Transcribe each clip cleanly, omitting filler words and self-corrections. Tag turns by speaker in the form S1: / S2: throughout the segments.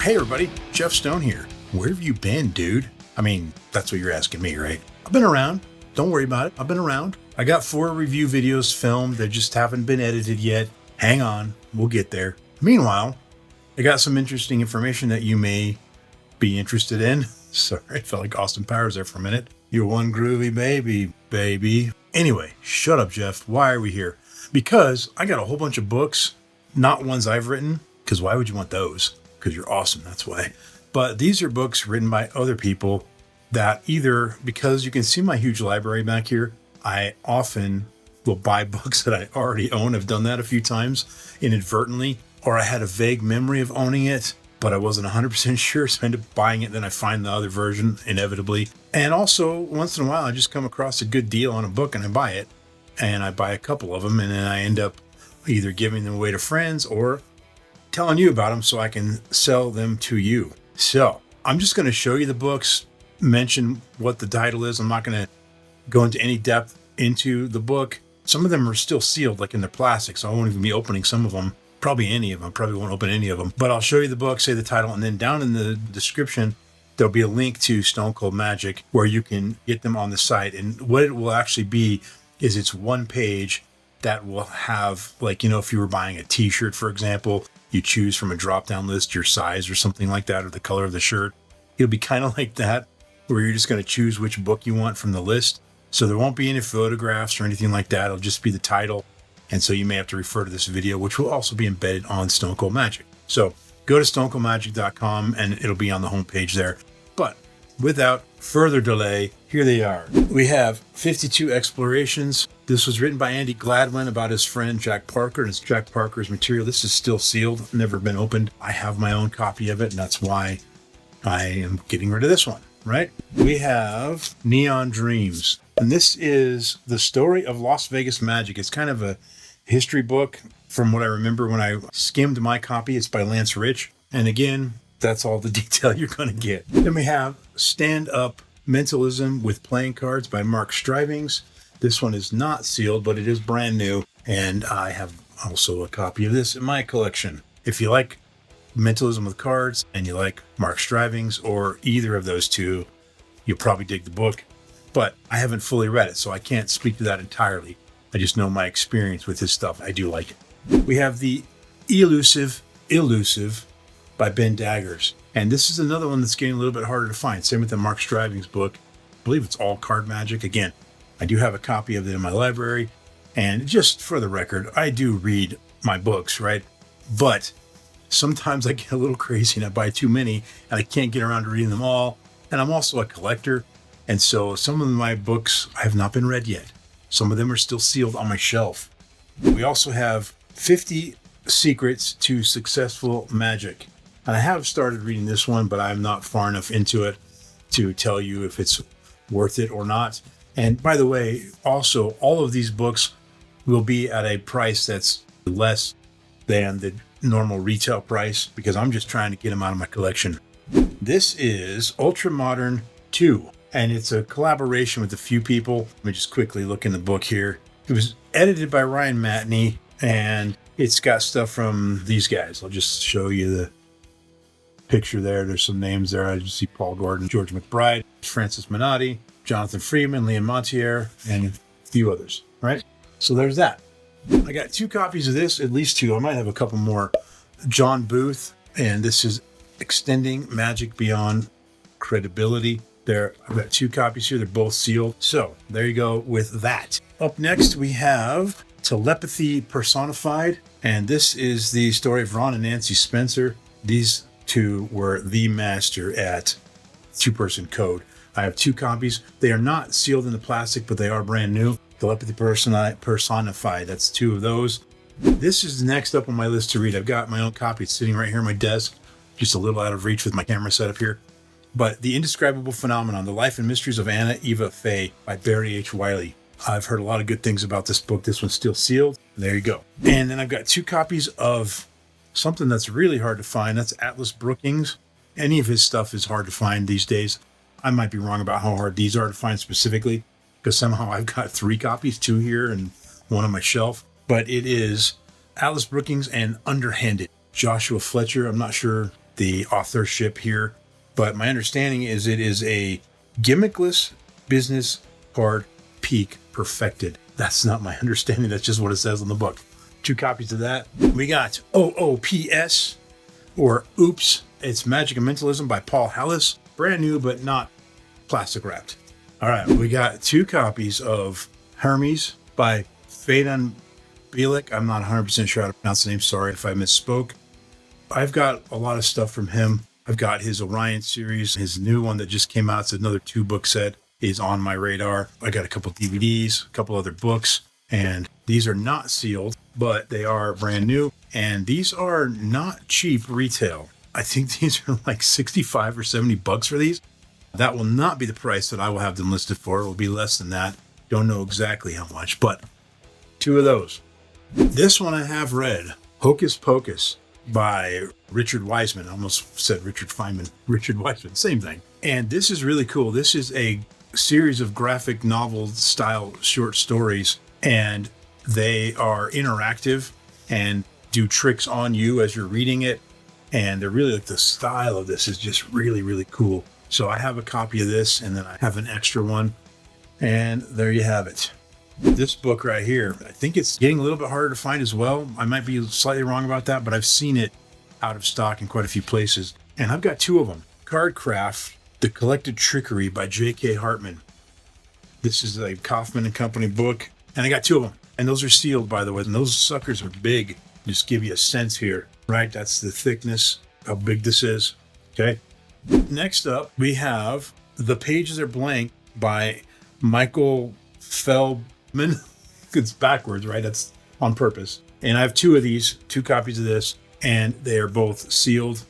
S1: Hey everybody, Jeff Stone here. Where have you been, dude? I mean, that's what you're asking me, right? I've been around. Don't worry about it. I've been around. I got 4 review videos filmed that just haven't been edited yet. Hang on, we'll get there. Meanwhile, I got some interesting information that you may be interested in. Sorry, I felt like Austin Powers there for a minute. You're one groovy baby. Anyway, shut up, Jeff. Why are we here? Because I got a whole bunch of books, not ones I've written, because why would you want those? Because you're awesome, that's why. But these are books written by other people that either, because you can see my huge library back here, I often will buy books that I already own. I've done that a few times inadvertently, or I had a vague memory of owning it, but I wasn't 100% sure, so I end up buying it, then I find the other version, inevitably. And also, once in a while, I just come across a good deal on a book and I buy it, and I buy a couple of them, and then I end up either giving them away to friends or telling you about them so I can sell them to you. So I'm just going to show you the books, mention what the title is. I'm not going to go into any depth into the book. Some of them are still sealed, like in their plastic, so I won't even be opening some of them. Probably any of them. Probably won't open any of them. But I'll show you the book, say the title, and then down in the description, there'll be a link to Stone Cold Magic where you can get them on the site. And what it will actually be is it's one page that will have, like, you know, if you were buying a t-shirt, for example, you choose from a drop-down list your size or something like that, or the color of the shirt. It'll be kind of like that, where you're just going to choose which book you want from the list. So there won't be any photographs or anything like that. It'll just be the title. And so you may have to refer to this video, which will also be embedded on Stone Cold Magic. So go to stonecoldmagic.com and it'll be on the homepage there. But without further delay, here they are. We have 52 Explorations. This was written by Andy Gladwin about his friend Jack Parker, and it's Jack Parker's material. This is still sealed, never been opened. I have my own copy of it, and that's why I am getting rid of this one, right? We have Neon Dreams, and this is the story of Las Vegas magic. It's kind of a history book from what I remember when I skimmed my copy. It's by Lance Rich, and again, that's all the detail you're going to get. Then we have Stand Up Mentalism with Playing Cards by Mark Strivings. This one is not sealed, but it is brand new, and I have also a copy of this in my collection. If you like mentalism with cards and you like Mark Strivings or either of those two, you'll probably dig the book, but I haven't fully read it, so I can't speak to that entirely. I just know my experience with his stuff. I do like it. We have the Illusive by Ben Daggers. And this is another one that's getting a little bit harder to find. Same with the Mark Strivings book. I believe it's all card magic. Again, I do have a copy of it in my library. And just for the record, I do read my books, right? But sometimes I get a little crazy and I buy too many and I can't get around to reading them all. And I'm also a collector. And so some of my books have not been read yet. Some of them are still sealed on my shelf. We also have 50 Secrets to Successful Magic. And I have started reading this one, but I'm not far enough into it to tell you if it's worth it or not. And by the way, also, all of these books will be at a price that's less than the normal retail price because I'm just trying to get them out of my collection. This is Ultramodern II, and it's a collaboration with a few people. Let me just quickly look in the book here. It was edited by Ryan Matney, and it's got stuff from these guys. I'll just show you the picture there. There's some names there. I just see Paul Gordon, George McBride, Francis Minotti, Jonathan Freeman, Liam Montier, and a few others, right? So there's that. I got 2 copies of this, at least 2. I might have a couple more. John Booth, and this is Extending Magic Beyond Credibility. There, I've got 2 copies here. They're both sealed. So there you go with that. Up next, we have Telepathy Personified, and this is the story of Ron and Nancy Spencer. These 2 were the master at 2-person code. I have 2 copies. They are not sealed in the plastic, but they are brand new. Telepathy Personified. That's 2 of those. This is next up on my list to read. I've got my own copy. It's sitting right here on my desk, just a little out of reach with my camera set up here. But The Indescribable Phenomenon, The Life and Mysteries of Anna Eva Faye by Barry H. Wiley. I've heard a lot of good things about this book. This one's still sealed. There you go. And then I've got 2 copies of something that's really hard to find. That's Atlas Brookings. Any of his stuff is hard to find these days. I might be wrong about how hard these are to find specifically, because somehow I've got 3 copies, 2 here and 1 on my shelf. But it is Atlas Brookings and Underhanded. Joshua Fletcher. I'm not sure the authorship here, but my understanding is it is a gimmickless business card peak perfected. That's not my understanding. That's just what it says on the book. 2 copies of that. We got O.O.P.S. or O.O.P.S. It's Magic and Mentalism by Paul Hallas. Brand new, but not plastic wrapped. All right, we got 2 copies of Hermes by Phedon Bilek. I'm not 100% sure how to pronounce the name. Sorry if I misspoke. I've got a lot of stuff from him. I've got his Orion series. His new one that just came out, it's another 2-book set, is on my radar. I got a couple DVDs, a couple other books, and these are not sealed, but they are brand new. And these are not cheap retail. I think these are like 65 or 70 bucks for these. That will not be the price that I will have them listed for. It will be less than that. Don't know exactly how much, but 2 of those. This one I have read, Hocus Pocus by Richard Wiseman. I almost said Richard Feynman. Richard Wiseman, same thing. And this is really cool. This is a series of graphic novel style short stories, and they are interactive and do tricks on you as you're reading it. And they're really like, the style of this is just really, really cool. So I have a copy of this, and then I have an extra one. And there you have it. This book right here, I think it's getting a little bit harder to find as well. I might be slightly wrong about that, but I've seen it out of stock in quite a few places. And I've got 2 of them. Cardcraft, The Collected Trickery by J.K. Hartman. This is a Kaufman and Company book. And I got 2 of them. And those are sealed, by the way. And those suckers are big. Just give you a sense here, right? That's the thickness, how big this is. Okay. Next up, we have The Pages Are Blank by Michael Feldman. It's backwards, right? That's on purpose. And I have 2 of these, 2 copies of this, and they are both sealed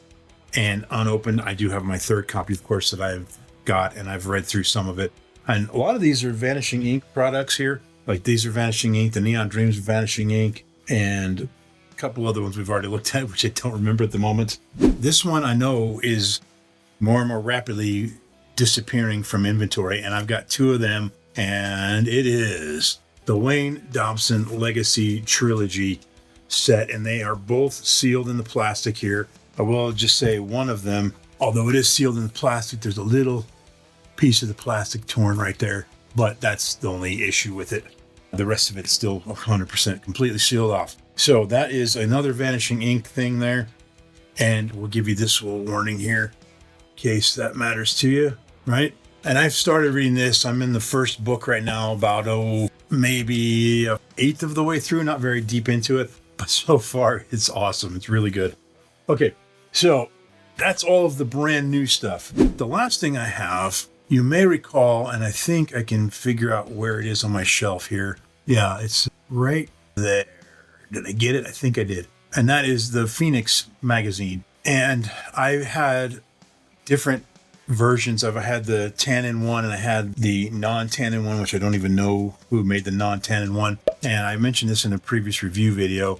S1: and unopened. I do have my 3rd copy, of course, that I've got, and I've read through some of it. And a lot of these are Vanishing Ink products here. Like these are Vanishing Ink, the Neon Dreams are Vanishing Ink, and a couple other ones we've already looked at, which I don't remember at the moment. This one I know is more and more rapidly disappearing from inventory, and I've got 2 of them. And it is the Wayne Dobson Legacy Trilogy set, and they are both sealed in the plastic here. I will just say one of them, although it is sealed in the plastic, there's a little piece of the plastic torn right there, but that's the only issue with it. The rest of it is still 100% completely sealed off. So that is another Vanishing Ink thing there, and we'll give you this little warning here in case that matters to you, right? And I've started reading this. I'm in the first book right now, about, maybe 1/8 of the way through, not very deep into it. But so far, it's awesome. It's really good. Okay, so that's all of the brand new stuff. The last thing I have, you may recall, and I think I can figure out where it is on my shelf here. Yeah, it's right there. Did I get it? I think I did. And that is the Phoenix magazine. And I had different versions of, I had the tannin one and I had the non-tannin one, which I don't even know who made the non-tannin one. And I mentioned this in a previous review video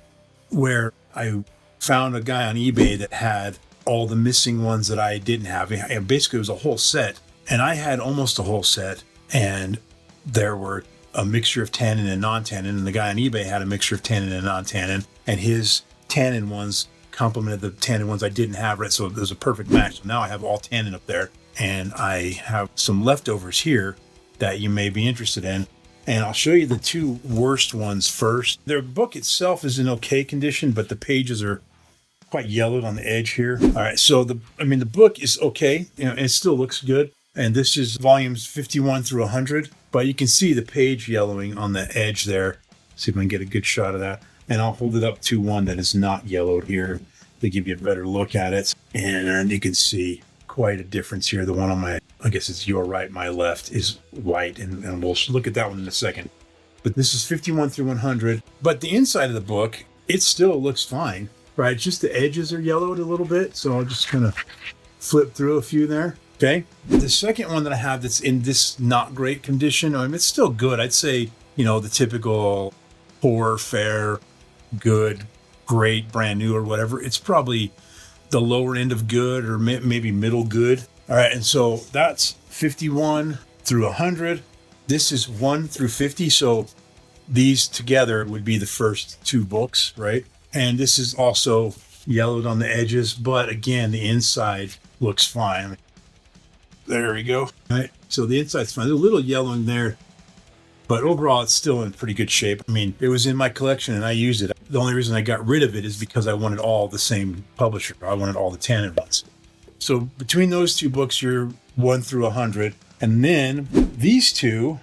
S1: where I found a guy on eBay that had all the missing ones that I didn't have. And basically it was a whole set, and I had almost a whole set, and there were a mixture of tannin and non-tannin, and the guy on eBay had a mixture of tannin and non-tannin, and his tannin ones complemented the tannin ones I didn't have, right? So it was a perfect match. So now I have all tannin up there, and I have some leftovers here that you may be interested in. And I'll show you the 2 worst ones first. Their book itself is in okay condition, but the pages are quite yellowed on the edge here. All right, so the book is okay. It still looks good. And this is volumes 51 through 100, but you can see the page yellowing on the edge there. See if I can get a good shot of that. And I'll hold it up to one that is not yellowed here to give you a better look at it. And you can see quite a difference here. The one on my, I guess it's your right, my left, is white. And we'll look at that one in a second. But this is 51 through 100. But the inside of the book, it still looks fine, right? Just the edges are yellowed a little bit. So I'll just kind of flip through a few there. Okay. The second one that I have that's in this not great condition, it's still good. I'd say, the typical poor, fair, good, great, brand new or whatever. It's probably the lower end of good, or maybe middle good. All right. And so that's 51 through 100. This is 1 through 50. So these together would be the first 2 books, right? And this is also yellowed on the edges, but again, the inside looks fine. There we go. All right. So the inside's fine. There's a little yellowing there, but overall, it's still in pretty good shape. I mean, it was in my collection and I used it. The only reason I got rid of it is because I wanted all the same publisher. I wanted all the Tannin ones. So between those two books, you're 1 through 100. And then these two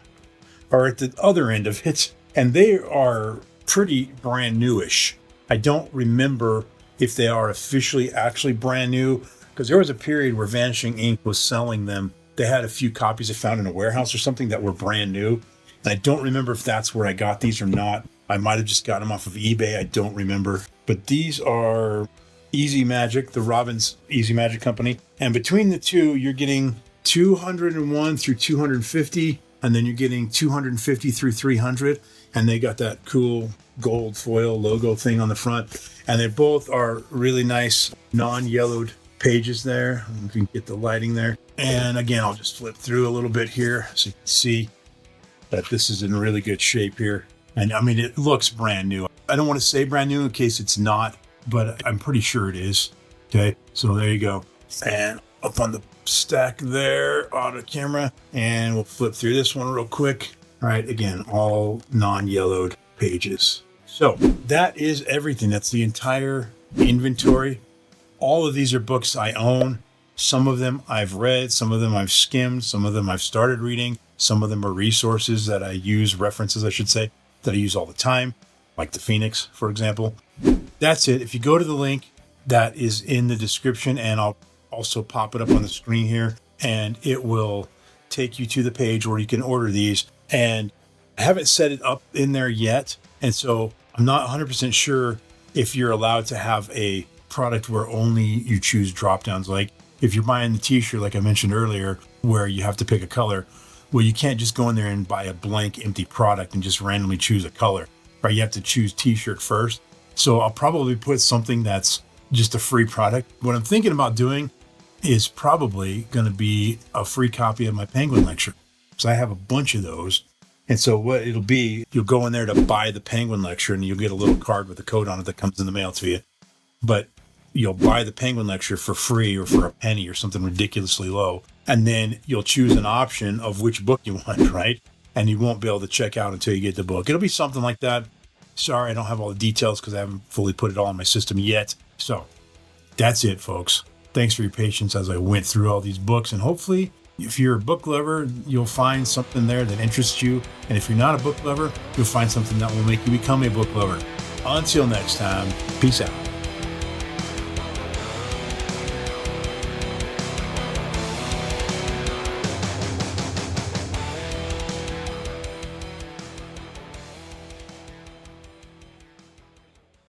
S1: are at the other end of it, and they are pretty brand newish. I don't remember if they are officially actually brand new, because there was a period where Vanishing Ink was selling them. They had a few copies I found in a warehouse or something that were brand new. And I don't remember if that's where I got these or not. I might have just got them off of eBay. I don't remember. But these are Easy Magic, the Robbins Easy Magic company. And between the two, you're getting 201 through 250, and then you're getting 250 through 300. And they got that cool gold foil logo thing on the front. And they both are really nice non-yellowed pages there. You can get the lighting there. And again, I'll just flip through a little bit here so you can see that this is in really good shape here. And I mean, it looks brand new. I don't want to say brand new in case it's not, but I'm pretty sure it is. Okay, so there you go. And up on the stack there on the camera, and we'll flip through this one real quick. All right, again, all non-yellowed pages. So that is everything. That's the entire inventory. All of these are books I own. Some of them I've read, some of them I've skimmed, some of them I've started reading. Some of them are resources that I use, references, I should say, that I use all the time, like the Phoenix, for example. That's it. If you go to the link that is in the description, and I'll also pop it up on the screen here, and it will take you to the page where you can order these. And I haven't set it up in there yet, and so I'm not 100% sure if you're allowed to have a product where only you choose drop downs. Like if you're buying the t-shirt, like I mentioned earlier, where you have to pick a color, well, you can't just go in there and buy a blank empty product and just randomly choose a color, right? You have to choose t-shirt first. So I'll probably put something that's just a free product. What I'm thinking about doing is probably going to be a free copy of my Penguin lecture, because I have a bunch of those. And so what it'll be, you'll go in there to buy the Penguin lecture and you'll get a little card with a code on it that comes in the mail to you. But you'll buy the Penguin lecture for free or for a penny or something ridiculously low. And then you'll choose an option of which book you want, right? And you won't be able to check out until you get the book. It'll be something like that. Sorry, I don't have all the details because I haven't fully put it all in my system yet. So that's it, folks. Thanks for your patience as I went through all these books. And hopefully, if you're a book lover, you'll find something there that interests you. And if you're not a book lover, you'll find something that will make you become a book lover. Until next time, peace out.